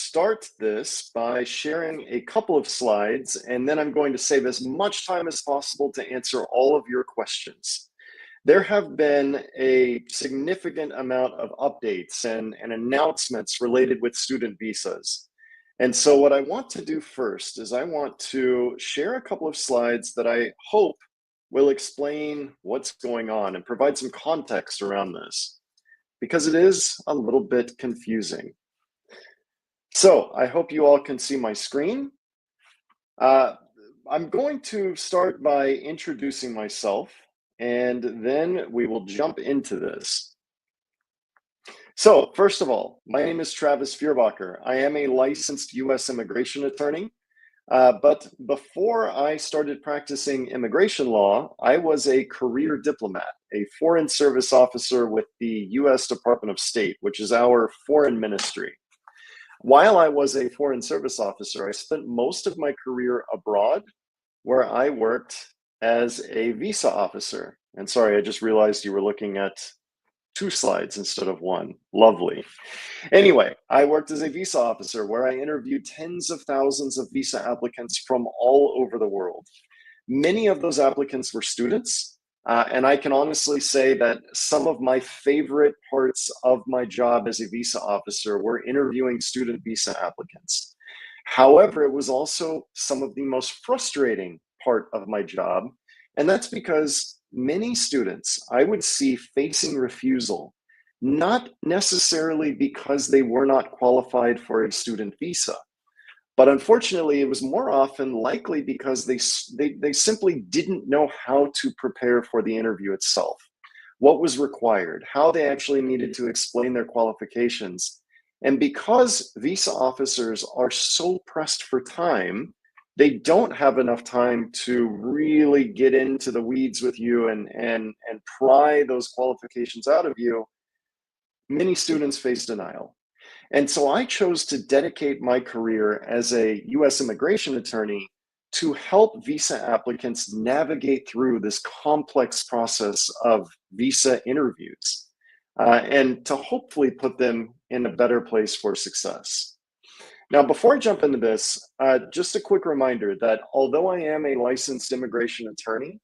start this by sharing a couple of slides, and then I'm going to save as much time as possible to answer all of your questions. There have been a significant amount of updates and announcements related with student visas. And so what I want to do first is I want to share a couple of slides that I hope will explain what's going on and provide some context around this, because it is a little bit confusing. So I hope you all can see my screen. I'm going to start by introducing myself, and then we will jump into this. So first of all, my name is Travis Feuerbacher. I am a licensed U.S. immigration attorney, but before I started practicing immigration law, I was a career diplomat, a foreign service officer with the U.S. Department of State, which is our foreign ministry. While I was a foreign service officer, I spent most of my career abroad, where I worked as a visa officer. And sorry, I just realized you were looking at 2 slides instead of 1. Lovely. Anyway, I worked as a visa officer where I interviewed tens of thousands of visa applicants from all over the world. Many of those applicants were students, and I can honestly say that some of my favorite parts of my job as a visa officer were interviewing student visa applicants. However, it was also some of the most frustrating part of my job, and that's because many students I would see facing refusal, not necessarily because they were not qualified for a student visa, but unfortunately, it was more often likely because they simply didn't know how to prepare for the interview itself, what was required, how they actually needed to explain their qualifications. And because visa officers are so pressed for time, they don't have enough time to really get into the weeds with you and pry those qualifications out of you. Many students face denial. And so I chose to dedicate my career as a U.S. immigration attorney to help visa applicants navigate through this complex process of visa interviews, and to hopefully put them in a better place for success. Now, before I jump into this, just a quick reminder that although I am a licensed immigration attorney,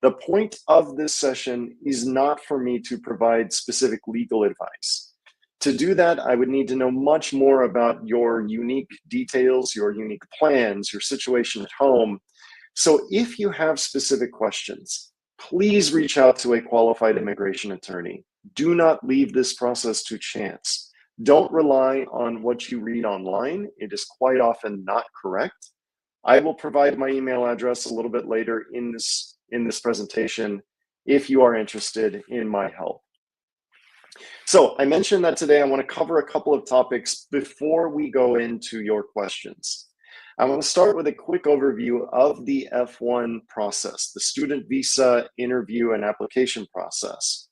the point of this session is not for me to provide specific legal advice. To do that, I would need to know much more about your unique details, your unique plans, your situation at home. So if you have specific questions, please reach out to a qualified immigration attorney. Do not leave this process to chance. Don't rely on what you read online. It is quite often not correct. I will provide my email address a little bit later in this presentation if you are interested in my help. So I mentioned that today I want to cover a couple of topics before we go into your questions. I want to start with a quick overview of the F-1 process, the student visa interview and application process.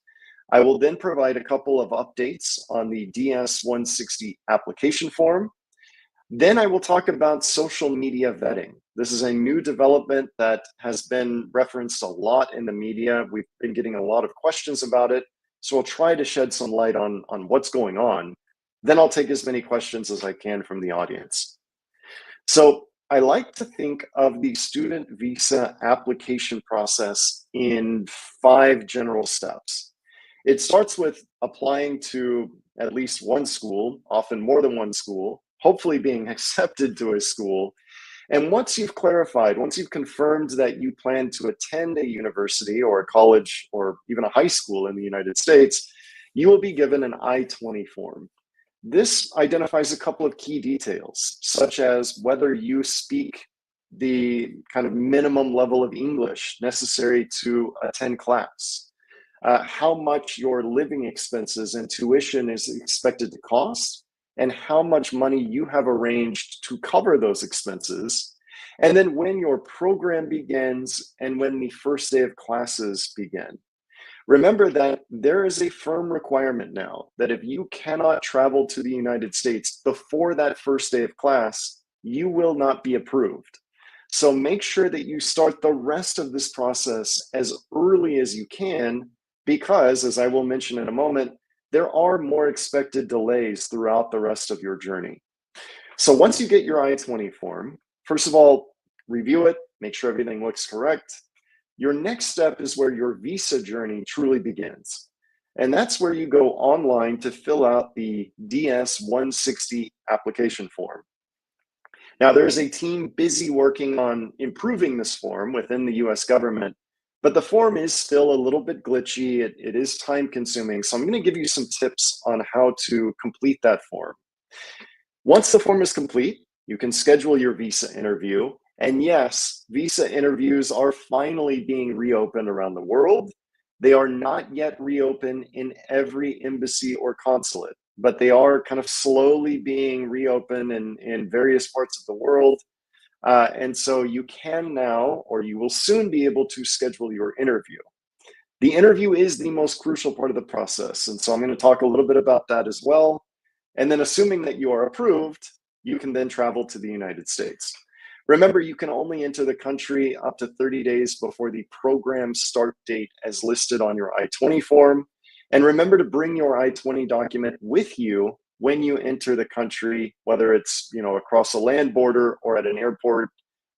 I will then provide a couple of updates on the DS-160 application form. Then I will talk about social media vetting. This is a new development that has been referenced a lot in the media. We've been getting a lot of questions about it. So I'll try to shed some light on what's going on. Then I'll take as many questions as I can from the audience. So I like to think of the student visa application process in 5 general steps. It starts with applying to at least one school, often more than one school, hopefully being accepted to a school. And once you've clarified, once you've confirmed that you plan to attend a university or a college or even a high school in the United States, you will be given an I-20 form. This identifies a couple of key details, such as whether you speak the kind of minimum level of English necessary to attend class, how much your living expenses and tuition is expected to cost, and how much money you have arranged to cover those expenses, and then when your program begins and when the first day of classes begin. Remember that there is a firm requirement now that if you cannot travel to the United States before that first day of class, you will not be approved. So make sure that you start the rest of this process as early as you can, because, as I will mention in a moment, there are more expected delays throughout the rest of your journey. So once you get your I-20 form, first of all, review it, make sure everything looks correct. Your next step is where your visa journey truly begins. And that's where you go online to fill out the DS-160 application form. Now, there's a team busy working on improving this form within the US government, but the form is still a little bit glitchy. It is time consuming. So I'm going to give you some tips on how to complete that form. Once the form is complete, you can schedule your visa interview. And yes, visa interviews are finally being reopened around the world. They are not yet reopened in every embassy or consulate, but they are kind of slowly being reopened in various parts of the world. And so you can now, or you will soon be able to schedule your interview. The interview is the most crucial part of the process. And so I'm going to talk a little bit about that as well. And then assuming that you are approved, you can then travel to the United States. Remember, you can only enter the country up to 30 days before the program start date as listed on your I-20 form. And remember to bring your I-20 document with you when you enter the country, whether it's across a land border or at an airport,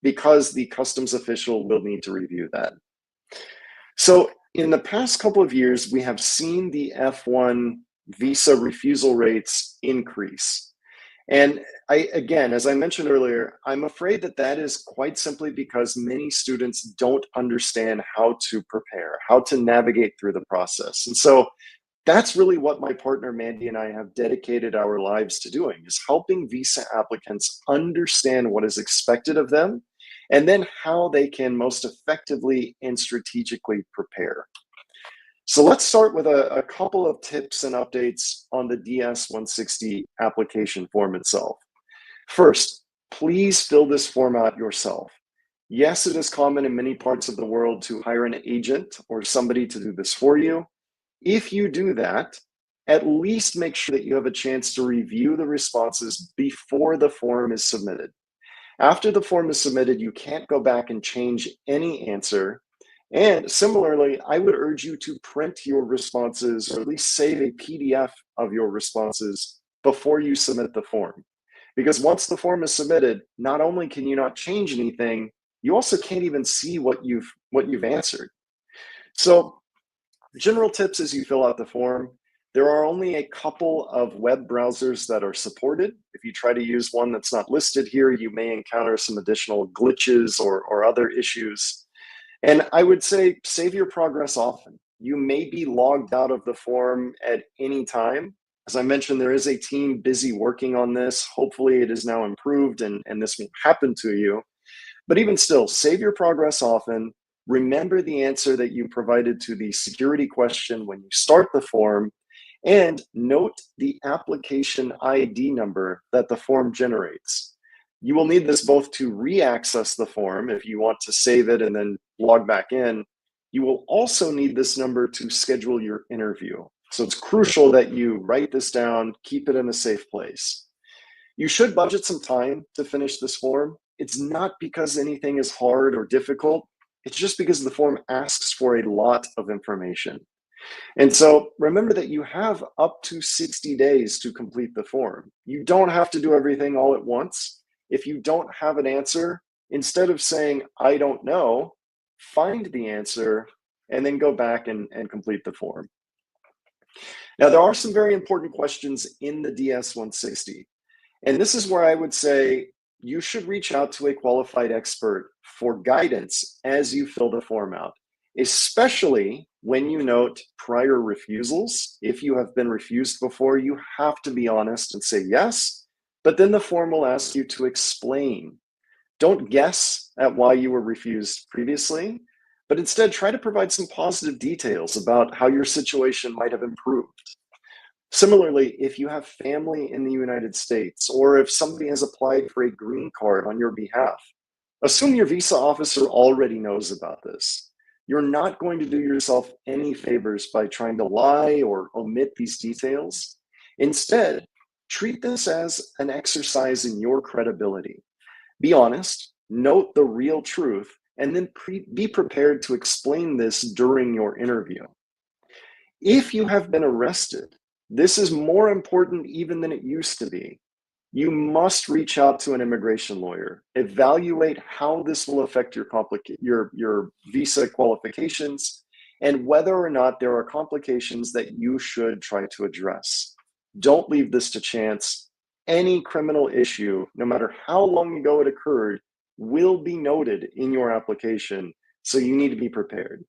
because the customs official will need to review that. So in the past couple of years, we have seen the F-1 visa refusal rates increase. And again, as I mentioned earlier, I'm afraid that that is quite simply because many students don't understand how to prepare, how to navigate through the process. And so that's really what my partner Mandy and I have dedicated our lives to doing, is helping visa applicants understand what is expected of them and then how they can most effectively and strategically prepare. So let's start with a couple of tips and updates on the DS-160 application form itself. First, please fill this form out yourself. Yes, it is common in many parts of the world to hire an agent or somebody to do this for you. If you do that, at least make sure that you have a chance to review the responses before the form is submitted. After the form is submitted, you can't go back and change any answer. And similarly, I would urge you to print your responses, or at least save a PDF of your responses before you submit the form. Because once the form is submitted, not only can you not change anything, you also can't even see what you've answered. So, general tips as you fill out the form: there are only a couple of web browsers that are supported. If you try to use one that's not listed here, you may encounter some additional glitches or other issues. And I would say save your progress often. You may be logged out of the form at any time. As I mentioned, there is a team busy working on this. Hopefully it is now improved and this won't happen to you. But even still, save your progress often. Remember the answer that you provided to the security question when you start the form, and note the application ID number that the form generates. You will need this both to re-access the form if you want to save it and then log back in. You will also need this number to schedule your interview. So it's crucial that you write this down, keep it in a safe place. You should budget some time to finish this form. It's not because anything is hard or difficult. It's just because the form asks for a lot of information. And so remember that you have up to 60 days to complete the form. You don't have to do everything all at once. If you don't have an answer, instead of saying, I don't know, find the answer and then go back and complete the form. Now, there are some very important questions in the DS-160. And this is where I would say you should reach out to a qualified expert for guidance as you fill the form out, especially when you note prior refusals. If you have been refused before, you have to be honest and say yes, but then the form will ask you to explain. Don't guess at why you were refused previously, but instead try to provide some positive details about how your situation might have improved. Similarly, if you have family in the United States, or if somebody has applied for a green card on your behalf, assume your visa officer already knows about this. You're not going to do yourself any favors by trying to lie or omit these details. Instead, treat this as an exercise in your credibility. Be honest, note the real truth, and then be prepared to explain this during your interview. If you have been arrested, this is more important even than it used to be. you must reach out to an immigration lawyer. Evaluate how this will affect your visa qualifications and whether or not there are complications that you should try to address. Don't leave this to chance. Any criminal issue, no matter how long ago it occurred, will be noted in your application, so you need to be prepared.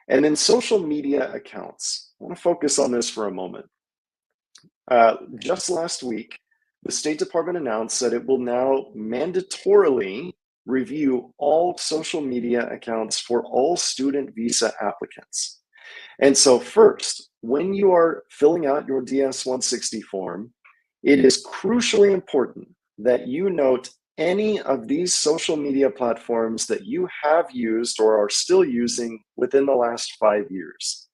And then social media accounts. I want to focus on this for a moment. Just last week, the State Department announced that it will now mandatorily review all social media accounts for all student visa applicants. And so, first, when you are filling out your DS 160 form, it is crucially important that you note any of these social media platforms that you have used or are still using within the last 5 years.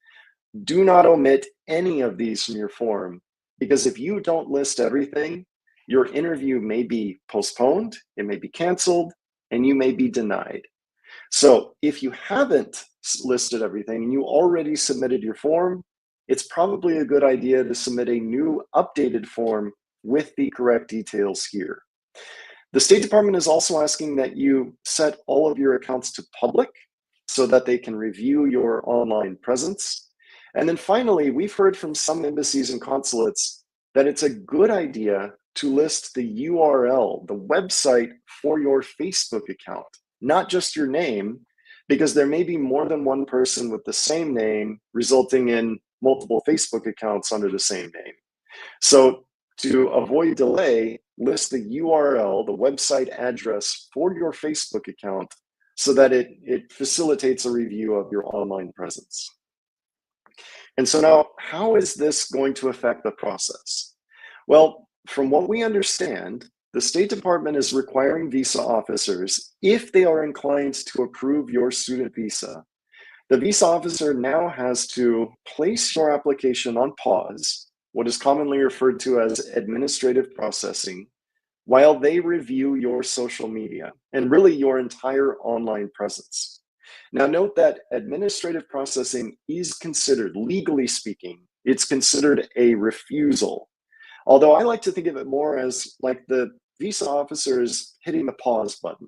Do not omit any of these from your form, because if you don't list everything, your interview may be postponed, it may be canceled, and you may be denied. So if you haven't listed everything and you already submitted your form, it's probably a good idea to submit a new updated form with the correct details here. The State Department is also asking that you set all of your accounts to public so that they can review your online presence. And then finally, we've heard from some embassies and consulates that it's a good idea to list the URL, the website for your Facebook account, not just your name, because there may be more than one person with the same name, resulting in multiple Facebook accounts under the same name. So to avoid delay, list the URL, the website address for your Facebook account so that it facilitates a review of your online presence. And so now, how is this going to affect the process? Well, from what we understand, the State Department is requiring visa officers, if they are inclined to approve your student visa, the visa officer now has to place your application on pause, what is commonly referred to as administrative processing, while they review your social media and really your entire online presence. Now, note that administrative processing is considered, legally speaking, it's considered a refusal. Although I like to think of it more as like the visa officers hitting the pause button.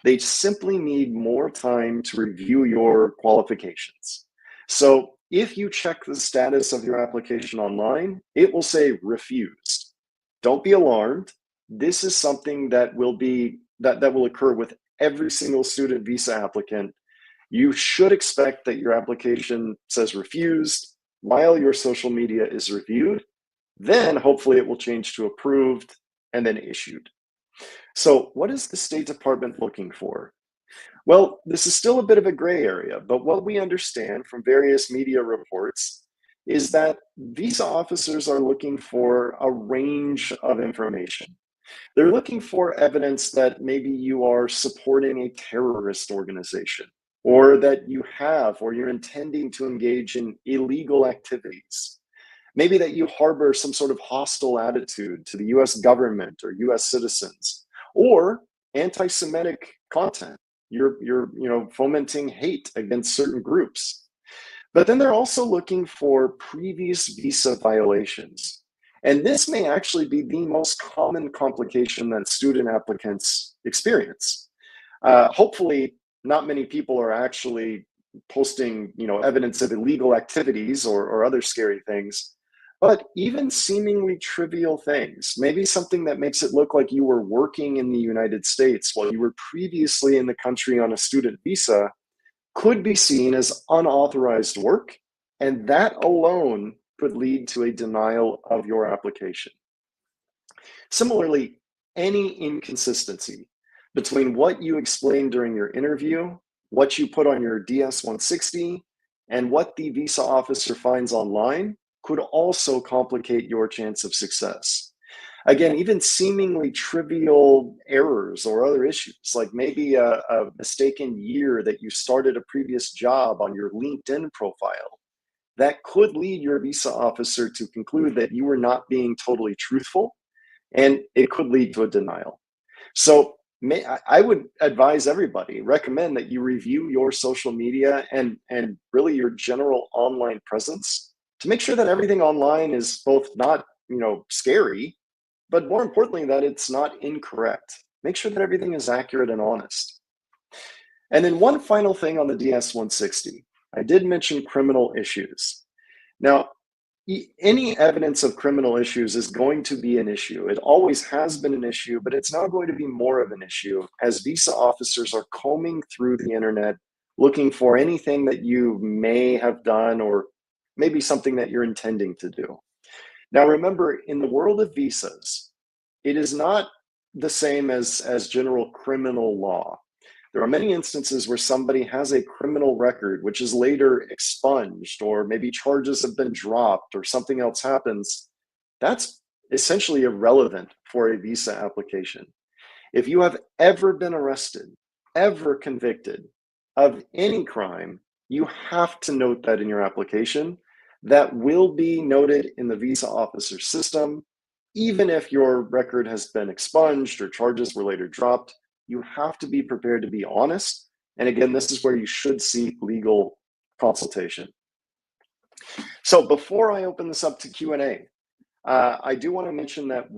They simply need more time to review your qualifications. So if you check the status of your application online, it will say refused. Don't be alarmed. This is something that will occur with every single student visa applicant. You should expect that your application says refused while your social media is reviewed. Then hopefully it will change to approved and then issued. So what is the State Department looking for? Well, this is still a bit of a gray area, but what we understand from various media reports is that visa officers are looking for a range of information. They're looking for evidence that maybe you are supporting a terrorist organization, or that you have or you're intending to engage in illegal activities. Maybe that you harbor some sort of hostile attitude to the US government or US citizens, or anti-Semitic content. You're fomenting hate against certain groups. But then they're also looking for previous visa violations. And this may actually be the most common complication that student applicants experience. Hopefully, not many people are actually posting, evidence of illegal activities or other scary things. But even seemingly trivial things, maybe something that makes it look like you were working in the United States while you were previously in the country on a student visa, could be seen as unauthorized work, and that alone could lead to a denial of your application. Similarly, any inconsistency between what you explained during your interview, what you put on your DS 160, and what the visa officer finds online could also complicate your chance of success. Again, even seemingly trivial errors or other issues, like maybe a mistaken year that you started a previous job on your LinkedIn profile, that could lead your visa officer to conclude that you were not being totally truthful, and it could lead to a denial. So I would advise everybody, recommend that you review your social media and really your general online presence to make sure that everything online is both not scary, but more importantly, that it's not incorrect. Make sure that everything is accurate and honest. And then one final thing on the DS-160. I did mention criminal issues. Now, any evidence of criminal issues is going to be an issue. It always has been an issue, but it's now going to be more of an issue as visa officers are combing through the internet looking for anything that you may have done or maybe something that you're intending to do. Now, remember, in the world of visas, it is not the same as general criminal law. There are many instances where somebody has a criminal record which is later expunged, or maybe charges have been dropped, or something else happens. That's essentially irrelevant for a visa application. If you have ever been arrested, ever convicted of any crime, you have to note that in your application. That will be noted in the visa officer system. Even if your record has been expunged or charges were later dropped, you have to be prepared to be honest. And again, this is where you should seek legal consultation. So before I open this up to Q&A, I do want to mention that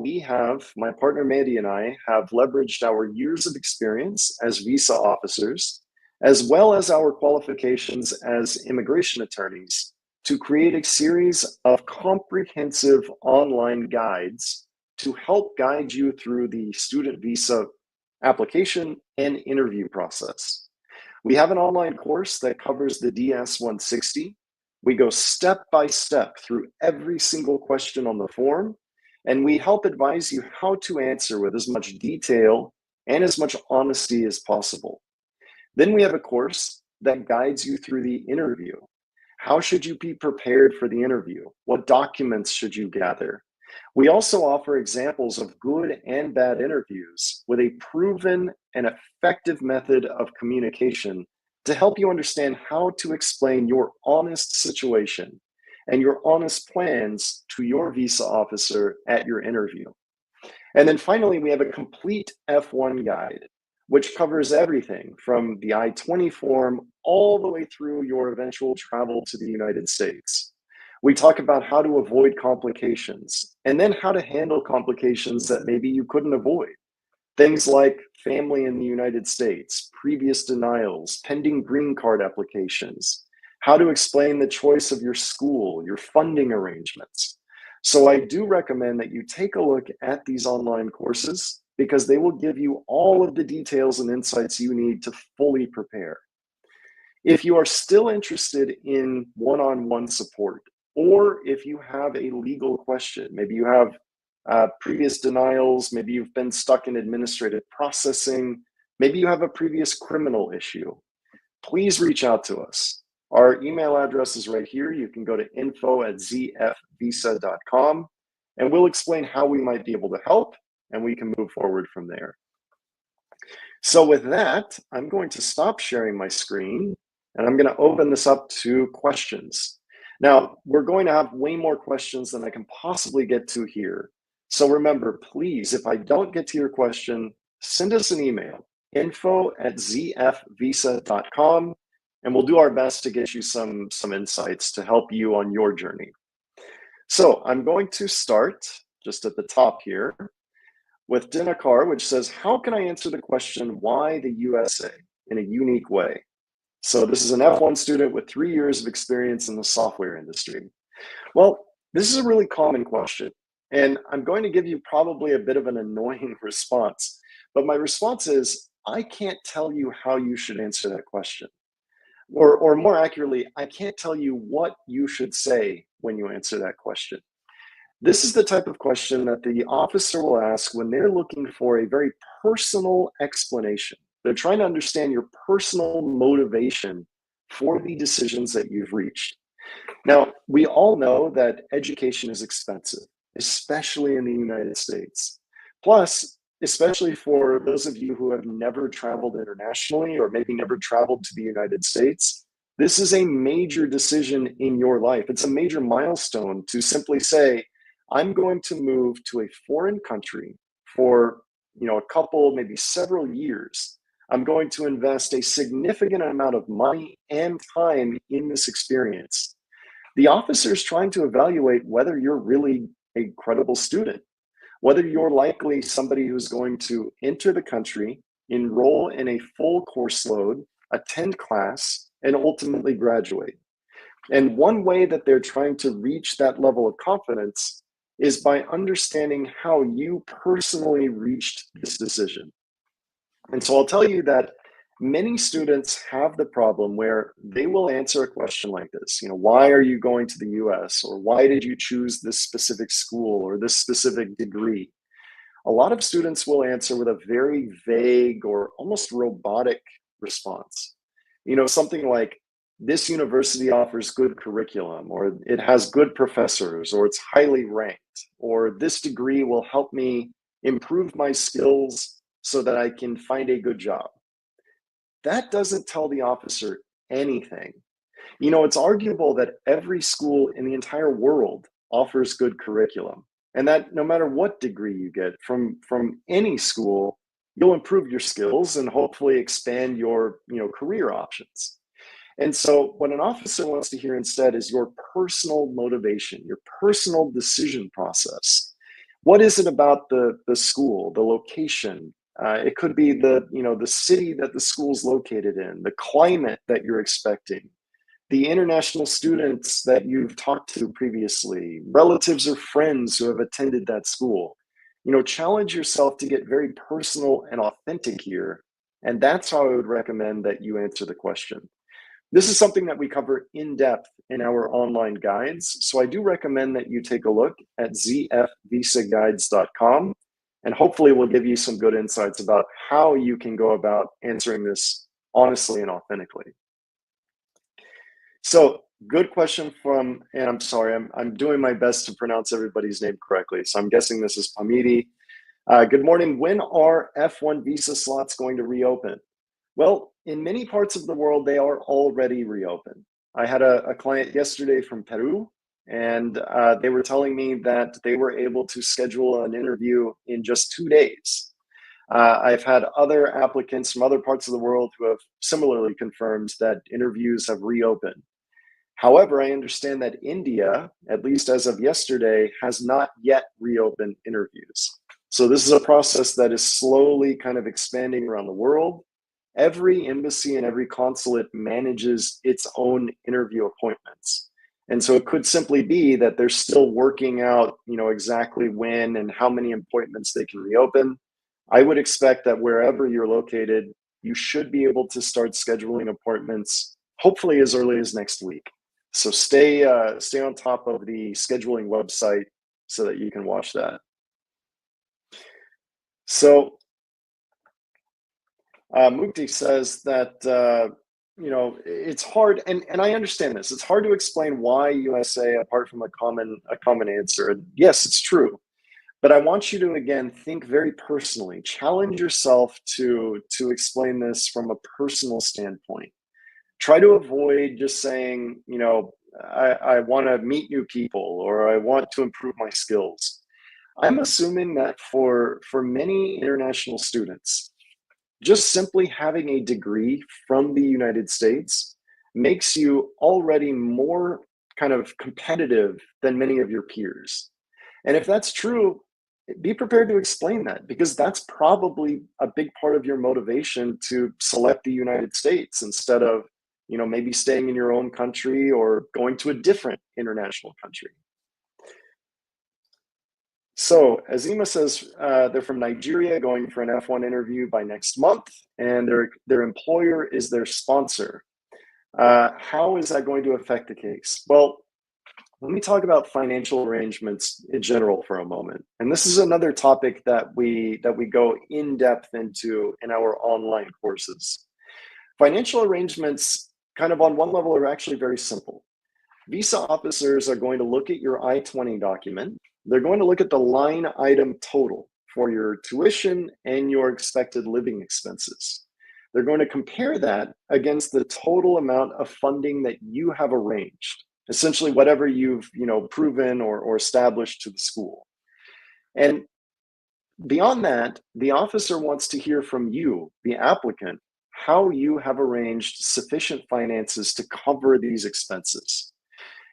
my partner Mandy and I have leveraged our years of experience as visa officers, as well as our qualifications as immigration attorneys, to create a series of comprehensive online guides to help guide you through the student visa application and interview process. We have an online course that covers the DS-160. We go step by step through every single question on the form, and we help advise you how to answer with as much detail and as much honesty as possible. Then we have a course that guides you through the interview. How should you be prepared for the interview? What documents should you gather? We also offer examples of good and bad interviews with a proven and effective method of communication to help you understand how to explain your honest situation and your honest plans to your visa officer at your interview. And then finally, we have a complete F-1 guide, which covers everything from the I-20 form all the way through your eventual travel to the United States. We talk about how to avoid complications and then how to handle complications that maybe you couldn't avoid. Things like family in the United States, previous denials, pending green card applications, how to explain the choice of your school, your funding arrangements. So I do recommend that you take a look at these online courses because they will give you all of the details and insights you need to fully prepare. If you are still interested in one-on-one support, or if you have a legal question, maybe you have previous denials, maybe you've been stuck in administrative processing, maybe you have a previous criminal issue, please reach out to us. Our email address is right here. You can go to info@zfvisa.com and we'll explain how we might be able to help and we can move forward from there. So with that, I'm going to stop sharing my screen and I'm going to open this up to questions. Now, we're going to have way more questions than I can possibly get to here. So remember, please, if I don't get to your question, send us an email, info@zfvisa.com, and we'll do our best to get you some insights to help you on your journey. So I'm going to start just at the top here with Dinakar, which says, how can I answer the question, why the USA, in a unique way? So this is an F1 student with 3 years of experience in the software industry. Well, this is a really common question, and I'm going to give you probably a bit of an annoying response, but my response is, I can't tell you how you should answer that question. Or more accurately, I can't tell you what you should say when you answer that question. This is the type of question that the officer will ask when they're looking for a very personal explanation. They're trying to understand your personal motivation for the decisions that you've reached. Now, we all know that education is expensive, especially in the United States. Plus, especially for those of you who have never traveled internationally or maybe never traveled to the United States, this is a major decision in your life. It's a major milestone to simply say, I'm going to move to a foreign country for a couple, maybe several years. I'm going to invest a significant amount of money and time in this experience. The officer is trying to evaluate whether you're really a credible student, whether you're likely somebody who's going to enter the country, enroll in a full course load, attend class, and ultimately graduate. And one way that they're trying to reach that level of confidence is by understanding how you personally reached this decision. And so I'll tell you that many students have the problem where they will answer a question like this, why are you going to the US? Or why did you choose this specific school or this specific degree? A lot of students will answer with a very vague or almost robotic response. Something like, this university offers good curriculum, or it has good professors, or it's highly ranked, or this degree will help me improve my skills so that I can find a good job. That doesn't tell the officer anything. It's arguable that every school in the entire world offers good curriculum, and that no matter what degree you get from any school, you'll improve your skills and hopefully expand your career options. And so what an officer wants to hear instead is your personal motivation, your personal decision process. What is it about the school, the location? It could be the city that the school's located in, the climate that you're expecting, the international students that you've talked to previously, relatives or friends who have attended that school. Challenge yourself to get very personal and authentic here. And that's how I would recommend that you answer the question. This is something that we cover in depth in our online guides. So I do recommend that you take a look at zfvisaguides.com, and hopefully we'll give you some good insights about how you can go about answering this honestly and authentically. So good question from, and I'm sorry, I'm doing my best to pronounce everybody's name correctly. So I'm guessing this is Pamidi. Good morning. When are F-1 visa slots going to reopen? Well, in many parts of the world, they are already reopened. I had a client yesterday from Peru, and they were telling me that they were able to schedule an interview in just 2 days. I've had other applicants from other parts of the world who have similarly confirmed that interviews have reopened. However, I understand that India, at least as of yesterday, has not yet reopened interviews. So this is a process that is slowly kind of expanding around the world. Every embassy and every consulate manages its own interview appointments. And so it could simply be that they're still working out, exactly when and how many appointments they can reopen. I would expect that wherever you're located, you should be able to start scheduling appointments, hopefully as early as next week. So stay on top of the scheduling website so that you can watch that. So Mukti says that it's hard, and I understand this. It's hard to explain why USA apart from a common answer. And yes, it's true. But I want you to again think very personally. Challenge yourself to explain this from a personal standpoint. Try to avoid just saying, I want to meet new people or I want to improve my skills. I'm assuming that for many international students, just simply having a degree from the United States makes you already more kind of competitive than many of your peers. And if that's true, be prepared to explain that, because that's probably a big part of your motivation to select the United States instead of, maybe staying in your own country or going to a different international country. So Azima says they're from Nigeria, going for an F-1 interview by next month, and their employer is their sponsor. How is that going to affect the case? Well, let me talk about financial arrangements in general for a moment. And this is another topic that we go in depth into in our online courses. Financial arrangements, kind of on one level, are actually very simple. Visa officers are going to look at your I-20 document. They're going to look at the line item total for your tuition and your expected living expenses. They're going to compare that against the total amount of funding that you have arranged, essentially whatever you've proven or established to the school. And beyond that, the officer wants to hear from you, the applicant, how you have arranged sufficient finances to cover these expenses.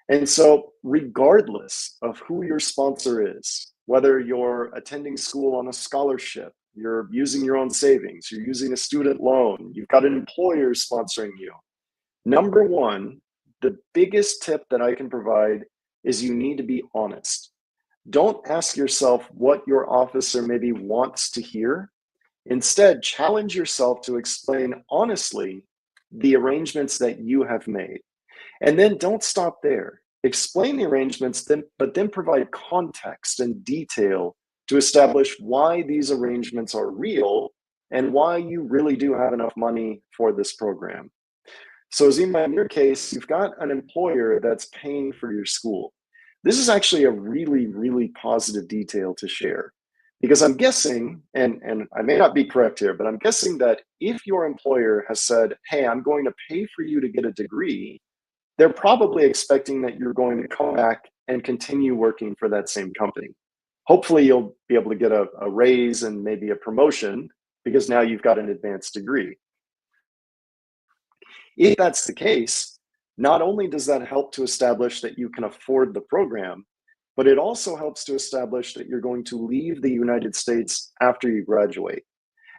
And so regardless of who your sponsor is, whether you're attending school on a scholarship, you're using your own savings, you're using a student loan, you've got an employer sponsoring you. Number one, the biggest tip that I can provide is you need to be honest. Don't ask yourself what your officer maybe wants to hear. Instead, challenge yourself to explain honestly the arrangements that you have made. And then don't stop there. Explain the arrangements, but then provide context and detail to establish why these arrangements are real and why you really do have enough money for this program. So, Zima, in your case, you've got an employer that's paying for your school. This is actually a really, really positive detail to share because I'm guessing, and I may not be correct here, but I'm guessing that if your employer has said, hey, I'm going to pay for you to get a degree, they're probably expecting that you're going to come back and continue working for that same company. Hopefully, you'll be able to get a raise and maybe a promotion because now you've got an advanced degree. If that's the case, not only does that help to establish that you can afford the program, but it also helps to establish that you're going to leave the United States after you graduate.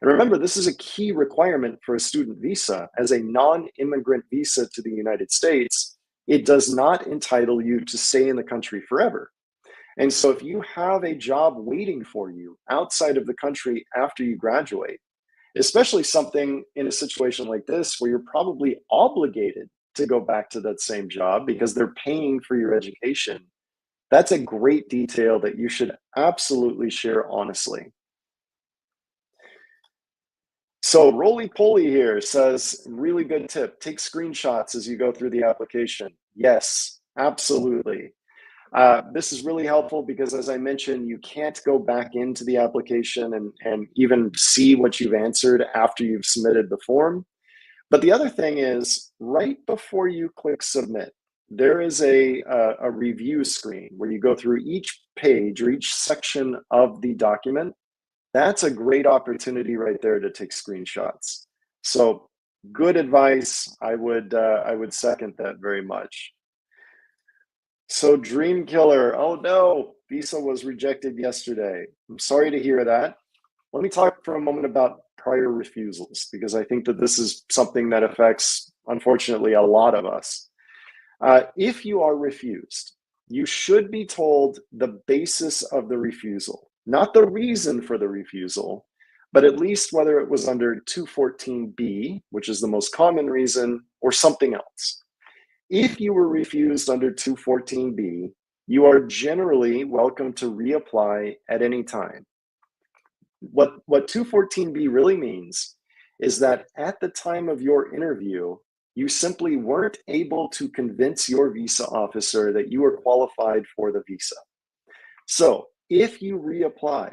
And remember, this is a key requirement for a student visa. As a non-immigrant visa to the United States, it does not entitle you to stay in the country forever. And so if you have a job waiting for you outside of the country after you graduate, especially something in a situation like this where you're probably obligated to go back to that same job because they're paying for your education, that's a great detail that you should absolutely share honestly. So Roly Poly here says, really good tip. Take screenshots as you go through the application. Yes, absolutely. This is really helpful because, as I mentioned, you can't go back into the application and even see what you've answered after you've submitted the form. But the other thing is, right before you click submit, there is a review screen where you go through each page or each section of the document. That's a great opportunity right there to take screenshots. So good advice. I would second that very much. So Dream Killer, oh no, visa was rejected yesterday. I'm sorry to hear that. Let me talk for a moment about prior refusals because I think that this is something that affects, unfortunately, a lot of us. If you are refused, you should be told the basis of the refusal, not the reason for the refusal, but at least whether it was under 214B, which is the most common reason, or something else. If you were refused under 214B, you are generally welcome to reapply at any time. What 214B really means is that at the time of your interview, you simply weren't able to convince your visa officer that you were qualified for the visa. So if you reapply,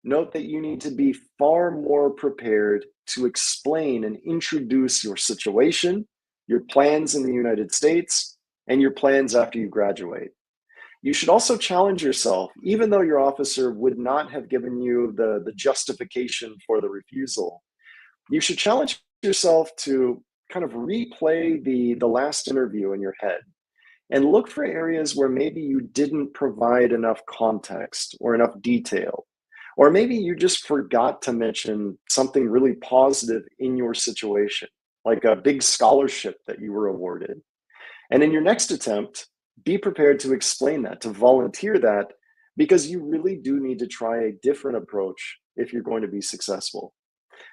note that you need to be far more prepared to explain and introduce your situation, your plans in the United States, and your plans after you graduate. You should also challenge yourself, even though your officer would not have given you the justification for the refusal. You should challenge yourself to kind of replay the last interview in your head and look for areas where maybe you didn't provide enough context or enough detail. Or maybe you just forgot to mention something really positive in your situation, like a big scholarship that you were awarded. And in your next attempt, be prepared to explain that, to volunteer that, because you really do need to try a different approach if you're going to be successful.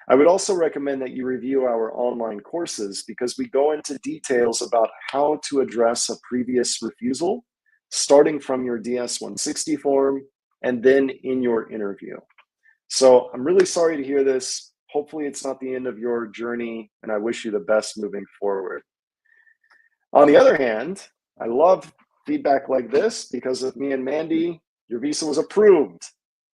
I would also recommend that you review our online courses because we go into details about how to address a previous refusal, starting from your DS-160 form and then in your interview. So I'm really sorry to hear this. Hopefully it's not the end of your journey, and I wish you the best moving forward. On the other hand, I love feedback like this because of me and Mandy, your visa was approved.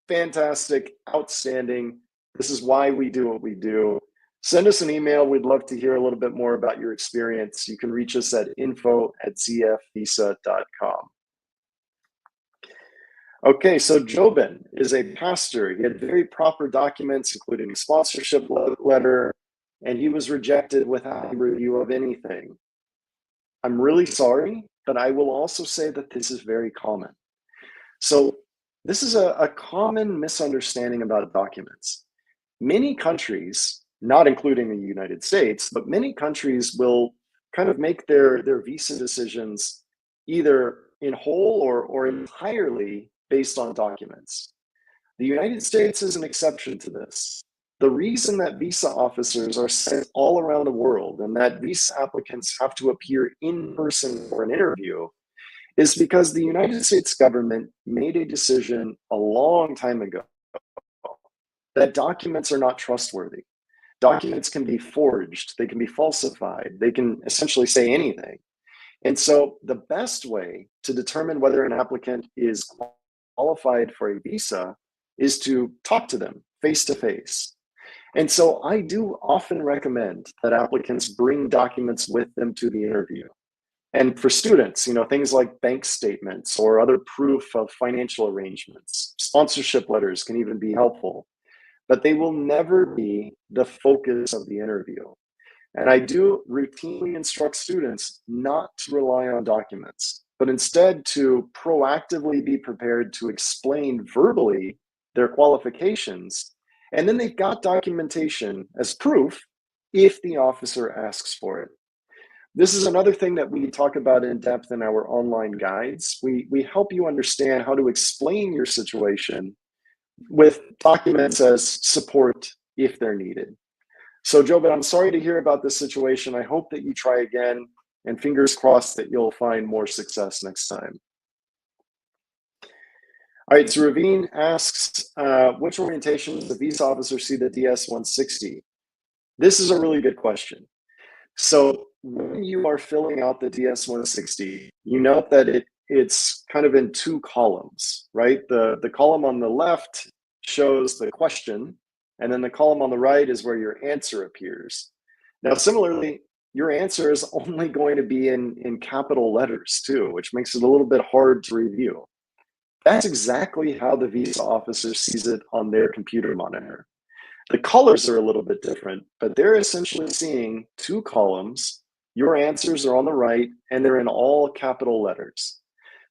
Fantastic, outstanding. This is why we do what we do. Send us an email. We'd love to hear a little bit more about your experience. You can reach us at info@zfvisa.com. Okay, so Jobin is a pastor. He had very proper documents, including a sponsorship letter, and he was rejected without a review of anything. I'm really sorry, but I will also say that this is very common. So This is a common misunderstanding about documents. Many countries, not including the United States, but many countries will kind of make their visa decisions either in whole or entirely based on documents. The United States is an exception to this. The reason that visa officers are sent all around the world and that visa applicants have to appear in person for an interview is because the United States government made a decision a long time ago that documents are not trustworthy. Documents can be forged, they can be falsified, they can essentially say anything. And so the best way to determine whether an applicant is qualified for a visa is to talk to them face to face. And so I do often recommend that applicants bring documents with them to the interview. And for students, things like bank statements or other proof of financial arrangements, sponsorship letters can even be helpful, but they will never be the focus of the interview. And I do routinely instruct students not to rely on documents, but instead to proactively be prepared to explain verbally their qualifications. And then they've got documentation as proof if the officer asks for it. This is another thing that we talk about in depth in our online guides. We help you understand how to explain your situation with documents as support if they're needed. So, Jobin, I'm sorry to hear about this situation. I hope that you try again, and fingers crossed that you'll find more success next time. All right, so Raveen asks, which orientation does the visa officer see the DS-160? This is a really good question. So when you are filling out the DS-160, you note that it's kind of in two columns, right? The column on the left shows the question, and then the column on the right is where your answer appears. Now, similarly, your answer is only going to be in capital letters too, which makes it a little bit hard to review. That's exactly how the visa officer sees it on their computer monitor. The colors are a little bit different, but they're essentially seeing two columns. Your answers are on the right, and they're in all capital letters.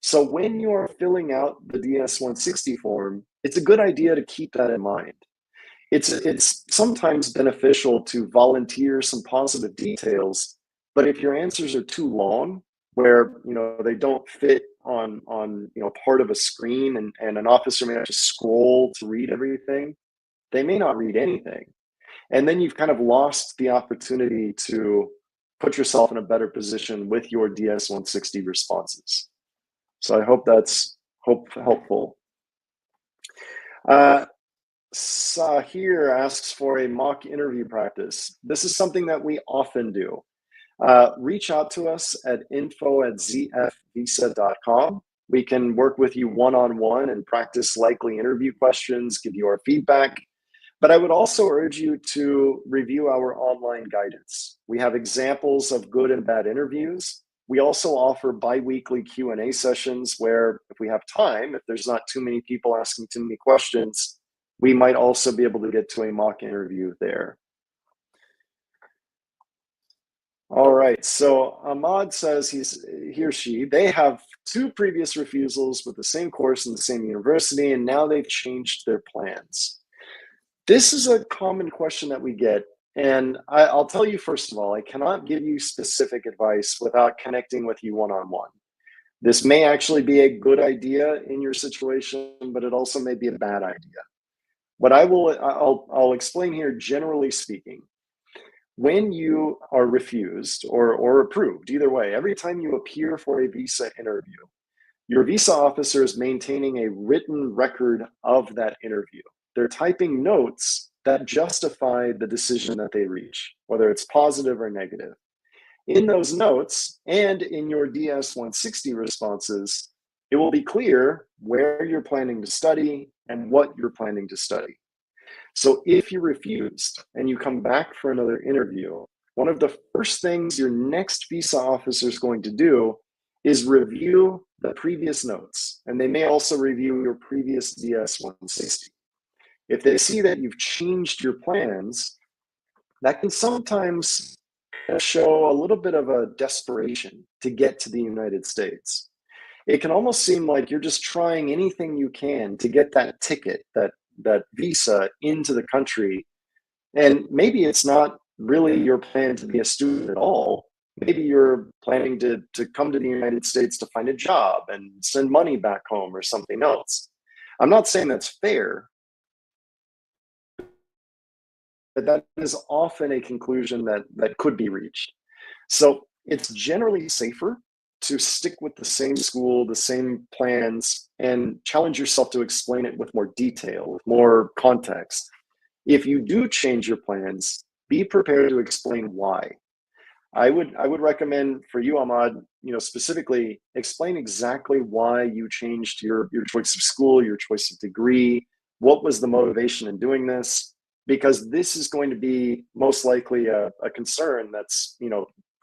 So when you are filling out the DS-160 form, it's a good idea to keep that in mind. It's sometimes beneficial to volunteer some positive details, but if your answers are too long, where they don't fit on part of a screen, and an officer may have to scroll to read everything, they may not read anything. And then you've kind of lost the opportunity to put yourself in a better position with your DS-160 responses. So I hope that's helpful. Sahir asks for a mock interview practice. This is something that we often do. Reach out to us at info@zfvisa.com. We can work with you one-on-one and practice likely interview questions, give you our feedback. But I would also urge you to review our online guidance. We have examples of good and bad interviews. We also offer bi-weekly Q&A sessions where, if we have time, if there's not too many people asking too many questions, we might also be able to get to a mock interview there. All right, so Ahmad says he or she, they have 2 previous refusals with the same course in the same university, and now they've changed their plans. This is a common question that we get, and I'll tell you, first of all, I cannot give you specific advice without connecting with you one-on-one. This may actually be a good idea in your situation, but it also may be a bad idea. I'll explain here, generally speaking. When you are refused or approved, either way, every time you appear for a visa interview, your visa officer is maintaining a written record of that interview. They're typing notes that justify the decision that they reach, whether it's positive or negative. In those notes and in your DS-160 responses, it will be clear where you're planning to study and what you're planning to study. So if you're refused and you come back for another interview, one of the first things your next visa officer is going to do is review the previous notes, and they may also review your previous DS-160. If they see that you've changed your plans, that can sometimes show a little bit of a desperation to get to the United States. it can almost seem like you're just trying anything you can to get that ticket, that visa into the country. And maybe it's not really your plan to be a student at all. Maybe you're planning to come to the United States to find a job and send money back home or something else. I'm not saying that's fair, but that is often a conclusion that could be reached. So it's generally safer to stick with the same school, the same plans, and challenge yourself to explain it with more detail, with more context. If you do change your plans, be prepared to explain why. I would recommend for you, Ahmad, specifically explain exactly why you changed your choice of school, your choice of degree, what was the motivation in doing this, because this is going to be most likely a concern that's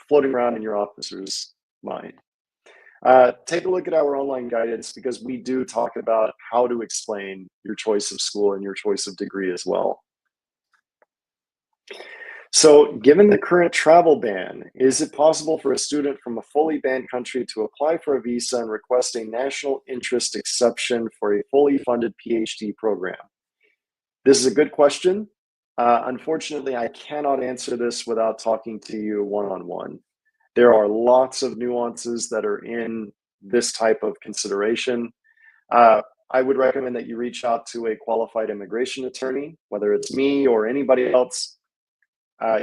floating around in your officer's mind. Take a look at our online guidance because we do talk about how to explain your choice of school and your choice of degree as well. So, given the current travel ban, is it possible for a student from a fully banned country to apply for a visa and request a national interest exception for a fully funded PhD program? This is a good question. Unfortunately, I cannot answer this without talking to you one on one. There are lots of nuances that are in this type of consideration. Uh, I would recommend that you reach out to a qualified immigration attorney, whether it's me or anybody else.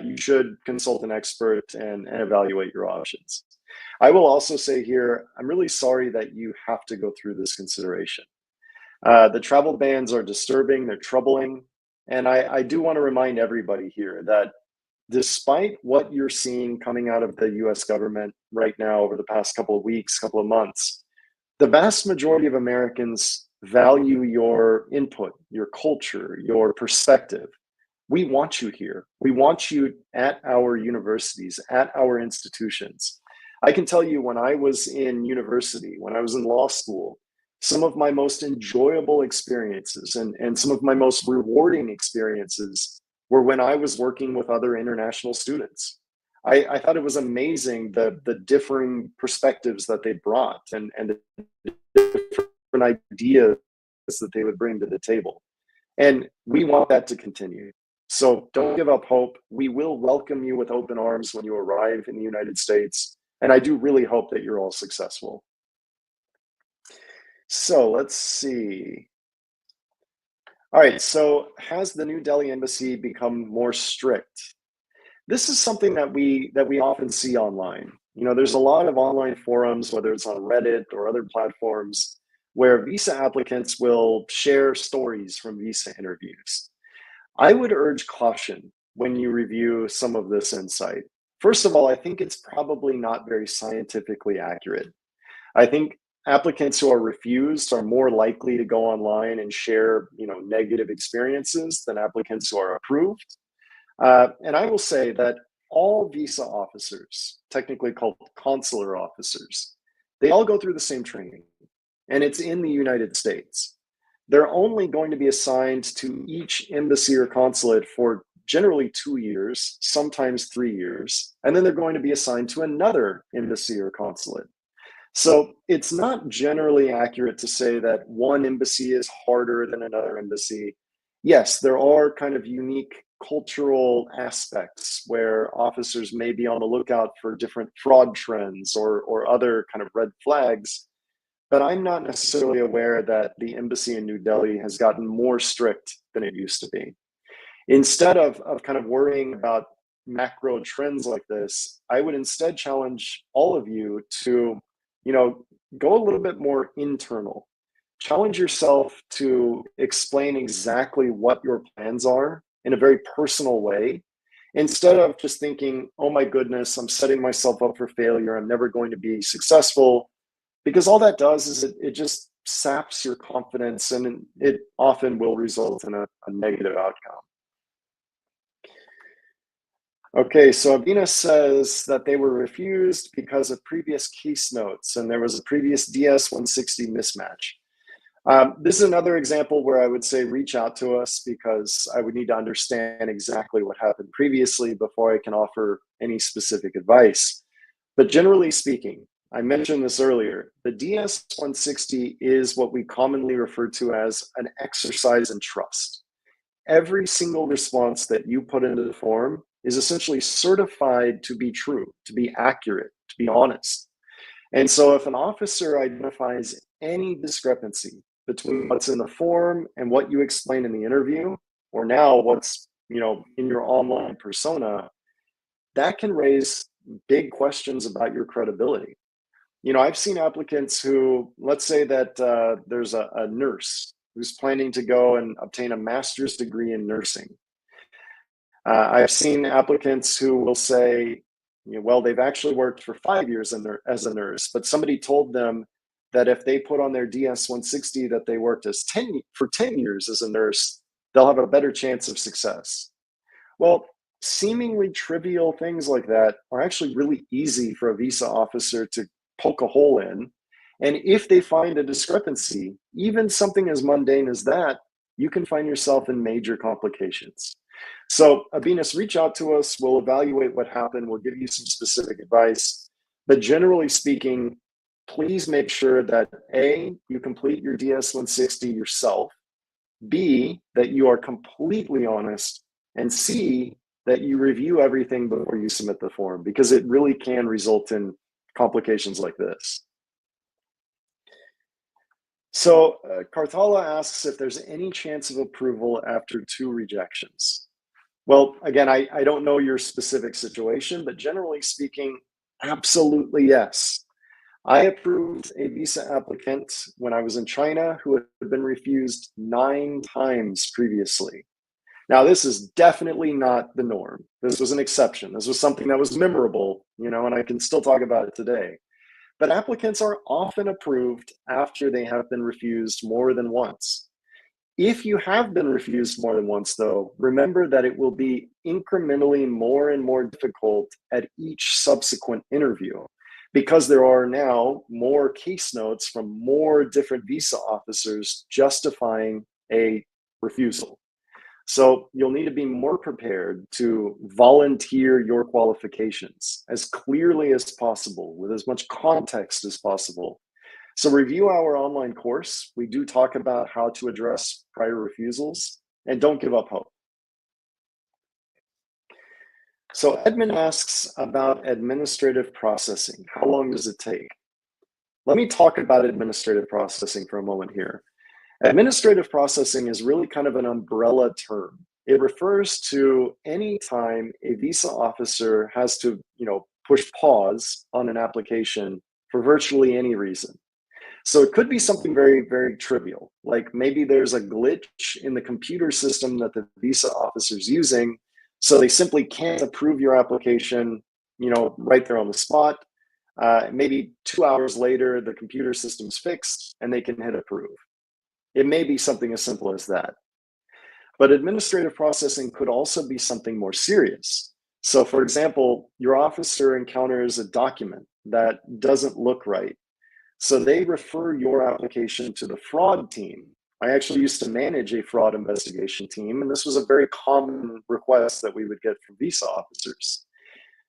You should consult an expert and evaluate your options. I will also say here, I'm really sorry that you have to go through this consideration. The travel bans are disturbing, they're troubling. And I do want to remind everybody here that despite what you're seeing coming out of the US government right now over the past couple of weeks, couple of months, the vast majority of Americans value your input, your culture, your perspective. We want you here. We want you at our universities, at our institutions. I can tell you when I was in university, when I was in law school, some of my most enjoyable experiences and some of my most rewarding experiences were when I was working with other international students. I thought it was amazing the differing perspectives that they brought and the different ideas that they would bring to the table. And we want that to continue. So don't give up hope. We will welcome you with open arms when you arrive in the United States. And I do really hope that you're all successful. So let's see. All right. So has the New Delhi embassy become more strict? This is something that we often see online. There's a lot of online forums, whether it's on Reddit or other platforms, where visa applicants will share stories from visa interviews. I would urge caution when you review some of this insight. First of all, I think it's probably not very scientifically accurate. I think applicants who are refused are more likely to go online and share, negative experiences than applicants who are approved. And I will say that all visa officers, technically called consular officers, they all go through the same training, and it's in the United States. They're only going to be assigned to each embassy or consulate for generally 2 years, sometimes 3 years, and then they're going to be assigned to another embassy or consulate. So it's not generally accurate to say that one embassy is harder than another embassy. Yes, there are kind of unique cultural aspects where officers may be on the lookout for different fraud trends or other kind of red flags, but I'm not necessarily aware that the embassy in New Delhi has gotten more strict than it used to be. Instead of kind of worrying about macro trends like this, I would instead challenge all of you to, you know, go a little bit more internal. Challenge yourself to explain exactly what your plans are in a very personal way, instead of just thinking, oh my goodness, I'm setting myself up for failure, I'm never going to be successful, because all that does is it just saps your confidence and it often will result in a negative outcome. Okay, so Abina says that they were refused because of previous case notes and there was a previous DS-160 mismatch. This is another example where I would say reach out to us because I would need to understand exactly what happened previously before I can offer any specific advice. But generally speaking, I mentioned this earlier. The DS-160 is what we commonly refer to as an exercise in trust. Every single response that you put into the form is essentially certified to be true, to be accurate, to be honest. And so if an officer identifies any discrepancy between what's in the form and what you explain in the interview, or now what's, in your online persona, that can raise big questions about your credibility. I've seen applicants who, let's say that there's a nurse who's planning to go and obtain a master's degree in nursing. I've seen applicants who will say, well, they've actually worked for 5 years as a nurse, but somebody told them that if they put on their DS-160 that they worked for 10 years as a nurse, they'll have a better chance of success. Well, seemingly trivial things like that are actually really easy for a visa officer to poke a hole in. And if they find a discrepancy, even something as mundane as that, you can find yourself in major complications. So, Abinas, reach out to us. We'll evaluate what happened. We'll give you some specific advice. But generally speaking, please make sure that A, you complete your DS-160 yourself, B, that you are completely honest, and C, that you review everything before you submit the form, because it really can result in complications like this. So Karthala asks if there's any chance of approval after 2 rejections. Well, again, I don't know your specific situation, but generally speaking, absolutely yes. I approved a visa applicant when I was in China who had been refused 9 times previously. Now, this is definitely not the norm. This was an exception. This was something that was memorable, and I can still talk about it today. But applicants are often approved after they have been refused more than once. If you have been refused more than once, though, remember that it will be incrementally more and more difficult at each subsequent interview, because there are now more case notes from more different visa officers justifying a refusal. So you'll need to be more prepared to volunteer your qualifications as clearly as possible, with as much context as possible. So review our online course. We do talk about how to address prior refusals, and don't give up hope. So Edmund asks about administrative processing. How long does it take? Let me talk about administrative processing for a moment here. Administrative processing is really kind of an umbrella term. It refers to any time a visa officer has to, push pause on an application for virtually any reason. So it could be something very, very trivial, like maybe there's a glitch in the computer system that the visa officer is using, so they simply can't approve your application, right there on the spot. Maybe 2 hours later, the computer system's fixed and they can hit approve. It may be something as simple as that. But administrative processing could also be something more serious. So for example, your officer encounters a document that doesn't look right. So they refer your application to the fraud team. I actually used to manage a fraud investigation team, and this was a very common request that we would get from visa officers.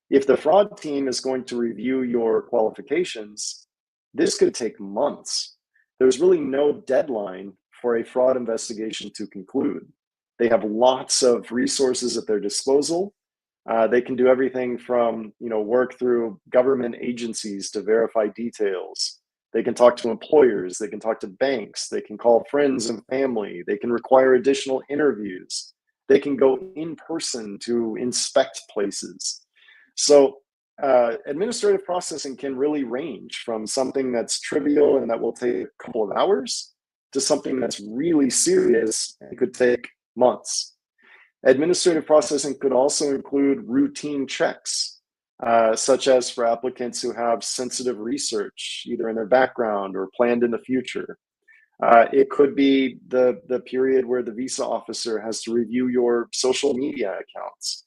If the fraud team is going to review your qualifications, this could take months. There's really no deadline for a fraud investigation to conclude. They have lots of resources at their disposal. They can do everything from, work through government agencies to verify details. They can talk to employers. They can talk to banks. They can call friends and family. They can require additional interviews. They can go in person to inspect places. So administrative processing can really range from something that's trivial and that will take a couple of hours to something that's really serious and could take months. Administrative processing could also include routine checks, such as for applicants who have sensitive research, either in their background or planned in the future. It could be the period where the visa officer has to review your social media accounts.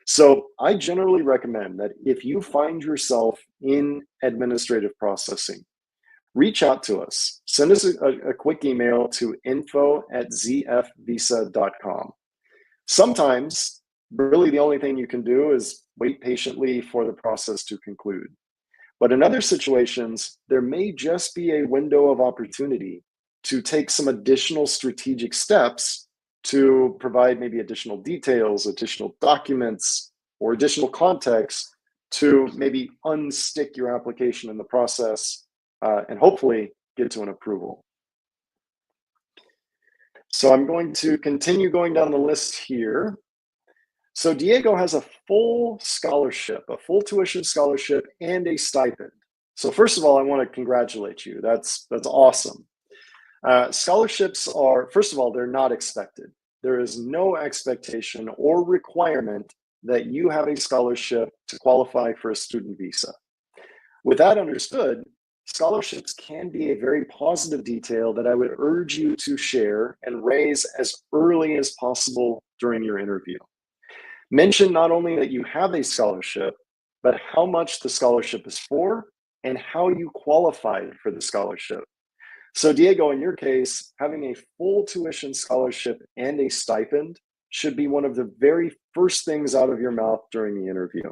So I generally recommend that if you find yourself in administrative processing, reach out to us. Send us a quick email to info@zfvisa.com. Sometimes, really the only thing you can do is wait patiently for the process to conclude. But in other situations, there may just be a window of opportunity to take some additional strategic steps to provide maybe additional details, additional documents, or additional context to maybe unstick your application in the process and hopefully get to an approval. So I'm going to continue going down the list here. So Diego has a full scholarship, a full tuition scholarship, and a stipend. So first of all, I want to congratulate you. That's awesome. Scholarships are, first of all, they're not expected. There is no expectation or requirement that you have a scholarship to qualify for a student visa. With that understood, scholarships can be a very positive detail that I would urge you to share and raise as early as possible during your interview. Mention not only that you have a scholarship, but how much the scholarship is for and how you qualified for the scholarship. So Diego, in your case, having a full tuition scholarship and a stipend should be one of the very first things out of your mouth during the interview.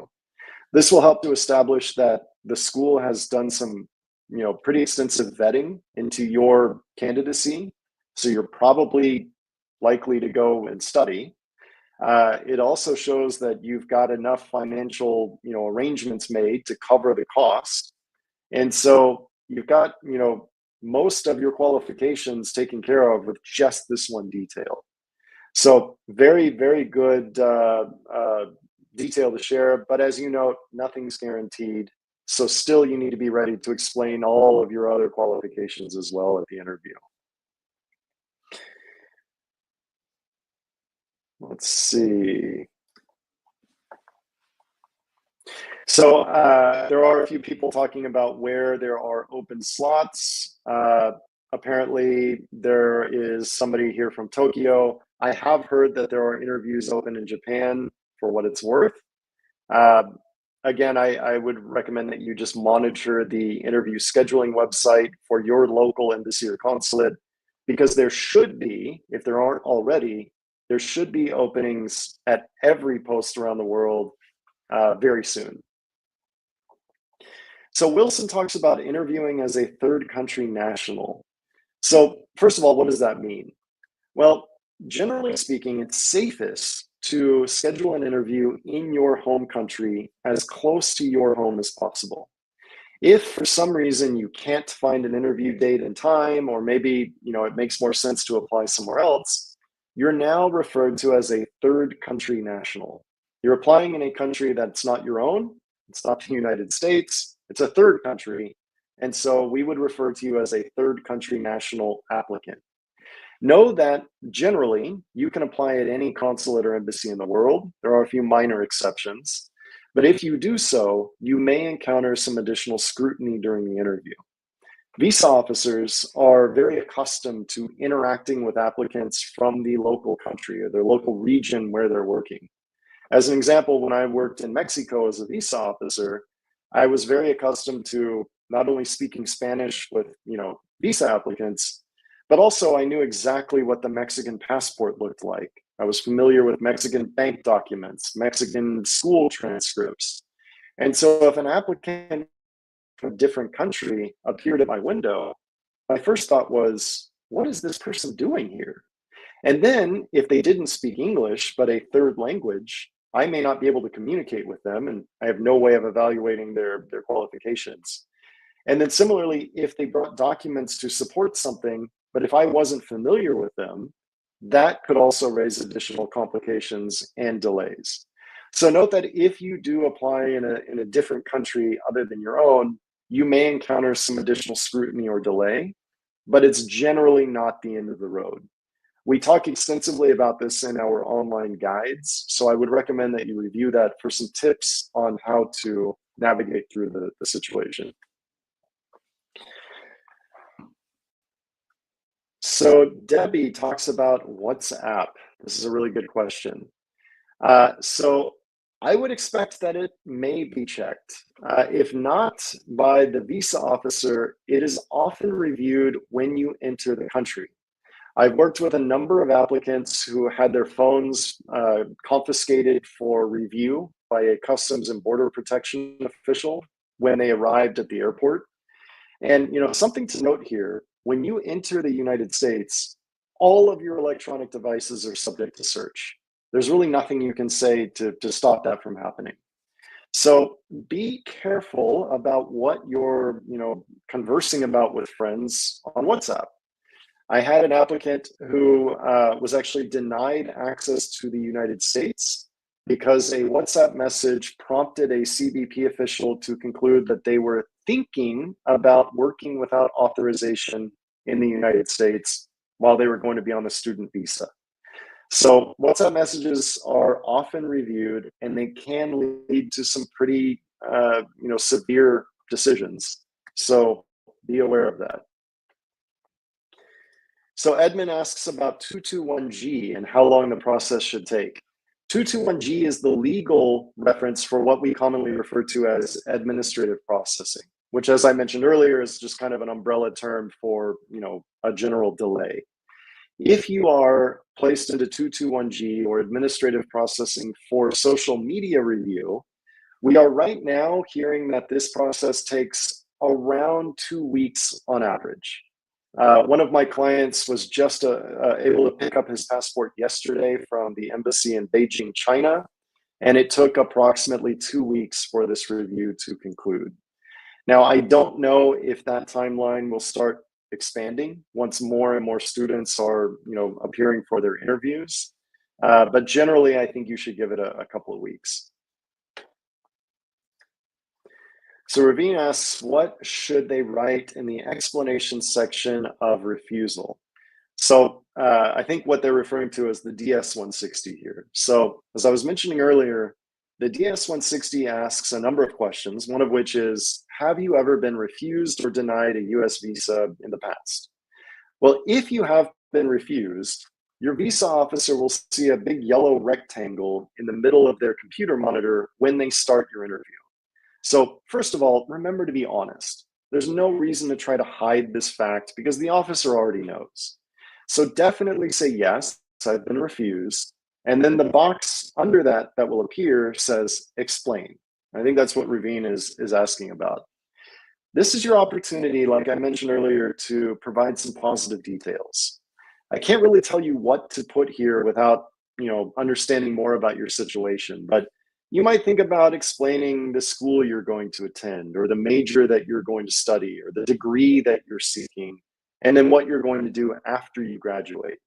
This will help to establish that the school has done some, pretty extensive vetting into your candidacy. So you're probably likely to go and study. It also shows that you've got enough financial, arrangements made to cover the cost. And so you've got, most of your qualifications taken care of with just this one detail. So very, very good detail to share. But as you know, nothing's guaranteed. So still you need to be ready to explain all of your other qualifications as well at the interview. Let's see. So there are a few people talking about where there are open slots. Apparently, there is somebody here from Tokyo. I have heard that there are interviews open in Japan for what it's worth. Again, I would recommend that you just monitor the interview scheduling website for your local embassy or consulate, because there should be, if there aren't already, there should be openings at every post around the world very soon. So Wilson talks about interviewing as a third country national. So first of all, what does that mean? Well, generally speaking, it's safest to schedule an interview in your home country as close to your home as possible. If for some reason you can't find an interview date and time, or maybe it makes more sense to apply somewhere else, you're now referred to as a third country national. You're applying in a country that's not your own. It's not the United States. It's a third country. And so we would refer to you as a third country national applicant. Know that generally you can apply at any consulate or embassy in the world. There are a few minor exceptions. But if you do so, you may encounter some additional scrutiny during the interview. Visa officers are very accustomed to interacting with applicants from the local country or their local region where they're working. As an example, when I worked in Mexico as a visa officer, I was very accustomed to not only speaking Spanish with, visa applicants, but also I knew exactly what the Mexican passport looked like. I was familiar with Mexican bank documents, Mexican school transcripts. And so if an applicant from a different country appeared at my window, my first thought was, what is this person doing here? And then if they didn't speak English, but a third language, I may not be able to communicate with them, and I have no way of evaluating their qualifications. And then similarly, if they brought documents to support something, but if I wasn't familiar with them, that could also raise additional complications and delays. So note that if you do apply in a different country other than your own, you may encounter some additional scrutiny or delay, but it's generally not the end of the road. We talk extensively about this in our online guides, so I would recommend that you review that for some tips on how to navigate through the situation. So Debbie talks about WhatsApp. This is a really good question. So I would expect that it may be checked. If not by the visa officer, it is often reviewed when you enter the country. I've worked with a number of applicants who had their phones confiscated for review by a Customs and Border Protection official when they arrived at the airport. And something to note here, when you enter the United States, all of your electronic devices are subject to search. There's really nothing you can say to stop that from happening. So be careful about what you're, conversing about with friends on WhatsApp. I had an applicant who was actually denied access to the United States because a WhatsApp message prompted a CBP official to conclude that they were thinking about working without authorization in the United States while they were going to be on the student visa. So WhatsApp messages are often reviewed, and they can lead to some pretty, severe decisions. So be aware of that. So Edmund asks about 221G and how long the process should take. 221G is the legal reference for what we commonly refer to as administrative processing, which, as I mentioned earlier, is just kind of an umbrella term for, a general delay. If you are placed into 221G or administrative processing for social media review, we are right now hearing that this process takes around 2 weeks on average. One of my clients was just able to pick up his passport yesterday from the embassy in Beijing, China, and it took approximately 2 weeks for this review to conclude. Now, I don't know if that timeline will start expanding once more and more students are, appearing for their interviews. But generally, I think you should give it a couple of weeks. So Ravine asks, what should they write in the explanation section of refusal? So I think what they're referring to is the DS-160 here. So as I was mentioning earlier, the DS-160 asks a number of questions, one of which is, have you ever been refused or denied a US visa in the past? Well, if you have been refused, your visa officer will see a big yellow rectangle in the middle of their computer monitor when they start your interview. So first of all, remember to be honest. There's no reason to try to hide this fact because the officer already knows. So definitely say, yes, I've been refused. And then the box under that will appear says explain. I think that's what Ravine is asking about. This is your opportunity, like I mentioned earlier, to provide some positive details. I can't really tell you what to put here without, understanding more about your situation, but you might think about explaining the school you're going to attend or the major that you're going to study or the degree that you're seeking, and then what you're going to do after you graduate.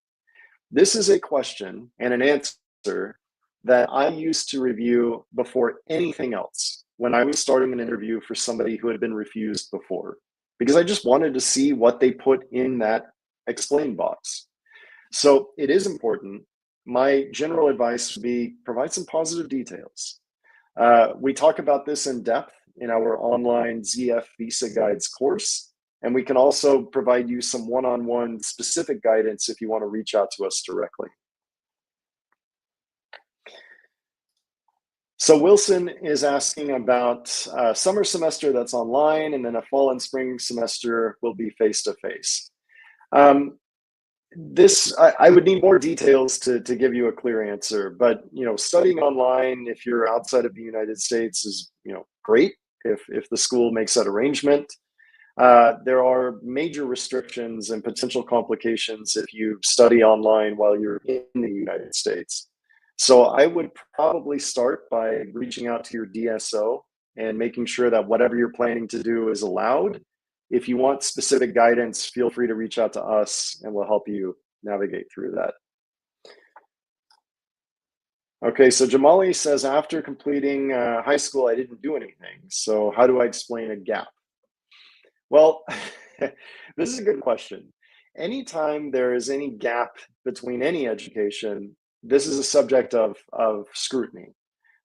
This is a question and an answer that I used to review before anything else when I was starting an interview for somebody who had been refused before, because I just wanted to see what they put in that explain box. So it is important. My general advice would be provide some positive details. We talk about this in depth in our online ZF Visa Guides course, and we can also provide you some one-on-one specific guidance if you want to reach out to us directly. So Wilson is asking about summer semester that's online, and then a fall and spring semester will be face-to-face. I would need more details to give you a clear answer, but studying online if you're outside of the United States is great if the school makes that arrangement. There are major restrictions and potential complications if you study online while you're in the United States. So I would probably start by reaching out to your DSO and making sure that whatever you're planning to do is allowed. If you want specific guidance, feel free to reach out to us and we'll help you navigate through that. Okay, so Jamali says, after completing high school, I didn't do anything. So how do I explain a gap? Well, this is a good question. Anytime there is any gap between any education, this is a subject of scrutiny.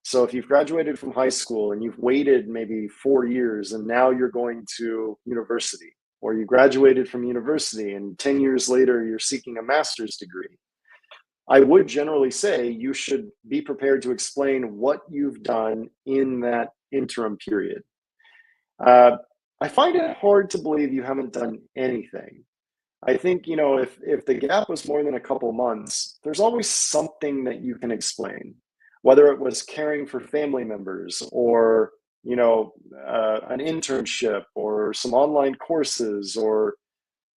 So if you've graduated from high school and you've waited maybe 4 years and now you're going to university, or you graduated from university and 10 years later you're seeking a master's degree, I would generally say you should be prepared to explain what you've done in that interim period. I find it hard to believe you haven't done anything. I think, if the gap was more than a couple months, there's always something that you can explain, whether it was caring for family members or an internship or some online courses, or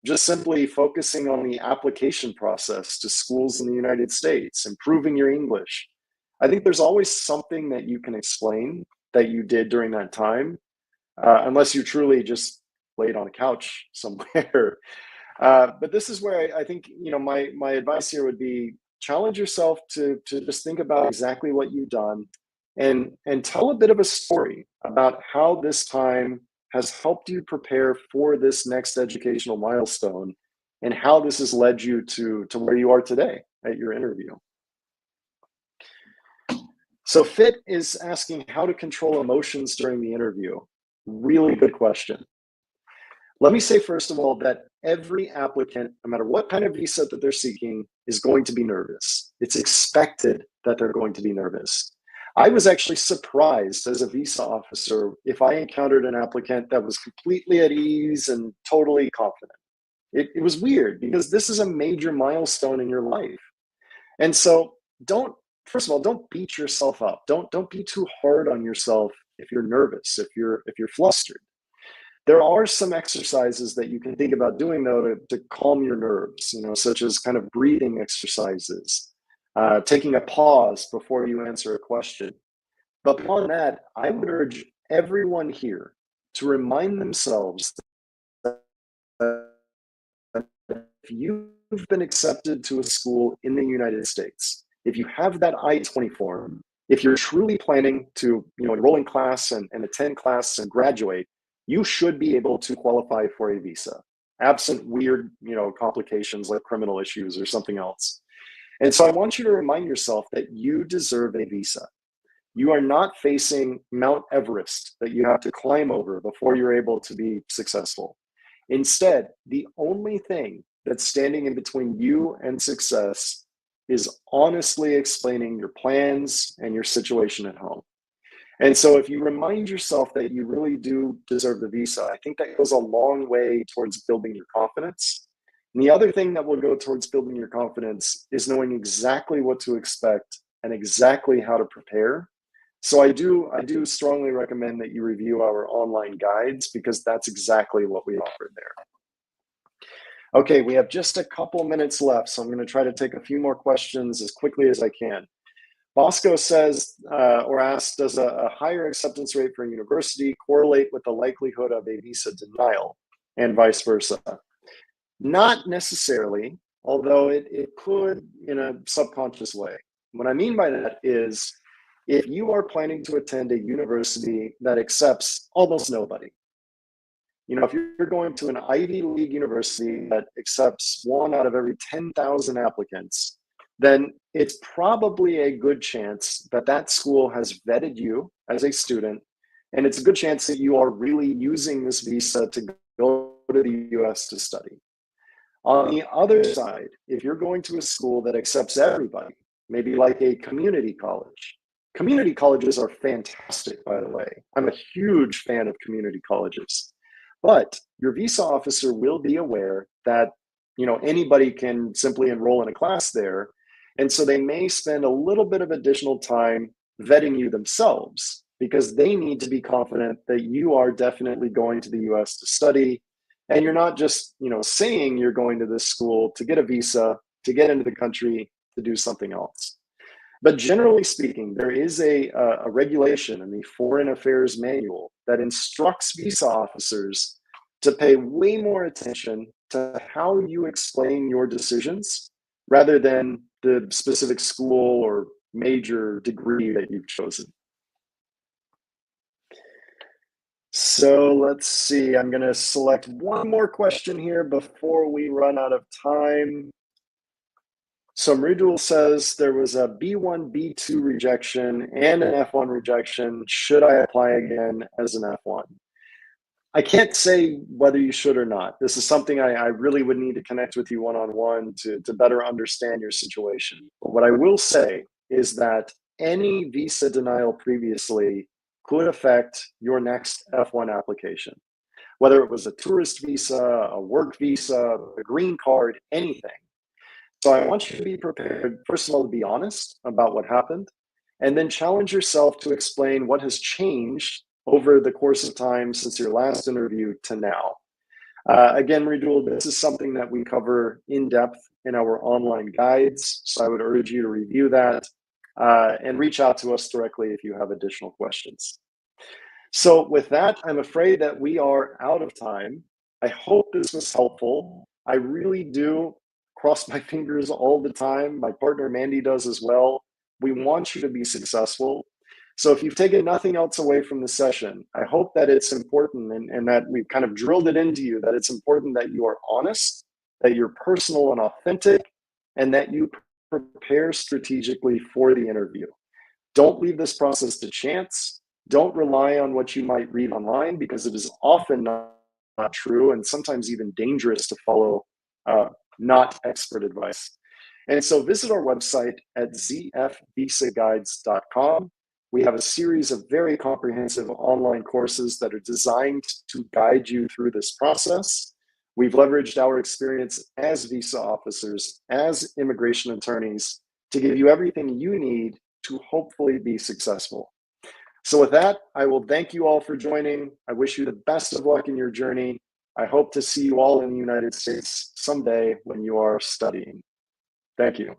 just simply focusing on the application process to schools in the United States, improving your English. I think there's always something that you can explain that you did during that time, unless you truly just laid on a couch somewhere. But this is where I think, my advice here would be challenge yourself to just think about exactly what you've done, and tell a bit of a story about how this time has helped you prepare for this next educational milestone, and how this has led you to where you are today at your interview. So Fit is asking how to control emotions during the interview. Really good question. Let me say, first of all, that every applicant, no matter what kind of visa that they're seeking, is going to be nervous. It's expected that they're going to be nervous. I was actually surprised as a visa officer if I encountered an applicant that was completely at ease and totally confident. It was weird because this is a major milestone in your life. And so first of all, don't beat yourself up. Don't be too hard on yourself if you're nervous, if you're flustered. There are some exercises that you can think about doing, though, to calm your nerves, such as kind of breathing exercises, taking a pause before you answer a question. But beyond that, I would urge everyone here to remind themselves that if you've been accepted to a school in the United States, if you have that I-20 form, if you're truly planning to enroll in class and attend class and graduate, you should be able to qualify for a visa, absent weird complications like criminal issues or something else. And so I want you to remind yourself that you deserve a visa. You are not facing Mount Everest that you have to climb over before you're able to be successful. Instead, the only thing that's standing in between you and success is honestly explaining your plans and your situation at home. And so if you remind yourself that you really do deserve the visa, I think that goes a long way towards building your confidence. And the other thing that will go towards building your confidence is knowing exactly what to expect and exactly how to prepare. So I do strongly recommend that you review our online guides, because that's exactly what we offer there. Okay, we have just a couple minutes left, so I'm going to try to take a few more questions as quickly as I can. Bosco says, or asks, does a higher acceptance rate for a university correlate with the likelihood of a visa denial, and vice versa? Not necessarily, although it could in a subconscious way. What I mean by that is, if you are planning to attend a university that accepts almost nobody, if you're going to an Ivy League university that accepts 1 out of every 10,000 applicants, then it's probably a good chance that that school has vetted you as a student, and it's a good chance that you are really using this visa to go to the US to study. On the other side, if you're going to a school that accepts everybody, maybe like a community college. Community colleges are fantastic, by the way. I'm a huge fan of community colleges. But your visa officer will be aware that anybody can simply enroll in a class there. And so they may spend a little bit of additional time vetting you themselves, because they need to be confident that you are definitely going to the US to study. And you're not just saying you're going to this school to get a visa, to get into the country, to do something else. But generally speaking, there is a regulation in the Foreign Affairs Manual that instructs visa officers to pay way more attention to how you explain your decisions rather than the specific school or major degree that you've chosen. So let's see, I'm going to select one more question here before we run out of time. So Mridul says, there was a B1, B2 rejection and an F1 rejection. Should I apply again as an F1? I can't say whether you should or not. This is something I really would need to connect with you one-on-one to better understand your situation. But what I will say is that any visa denial previously could affect your next F1 application. Whether it was a tourist visa, a work visa, a green card, anything. So I want you to be prepared, first of all, to be honest about what happened, and then challenge yourself to explain what has changed over the course of time since your last interview to now. Again, Mridul, this is something that we cover in depth in our online guides, so I would urge you to review that and reach out to us directly if you have additional questions. So with that, I'm afraid that we are out of time. I hope this was helpful. I really do cross my fingers all the time. My partner Mandy does as well. We want you to be successful. So if you've taken nothing else away from the session, I hope that it's important and that we've kind of drilled it into you that it's important that you are honest, that you're personal and authentic, and that you prepare strategically for the interview. Don't leave this process to chance. Don't rely on what you might read online because it is often not true and sometimes even dangerous to follow not expert advice. And so visit our website at zfvisaguides.com. We have a series of very comprehensive online courses that are designed to guide you through this process. We've leveraged our experience as visa officers, as immigration attorneys, to give you everything you need to hopefully be successful. So with that, I will thank you all for joining. I wish you the best of luck in your journey. I hope to see you all in the United States someday when you are studying. Thank you.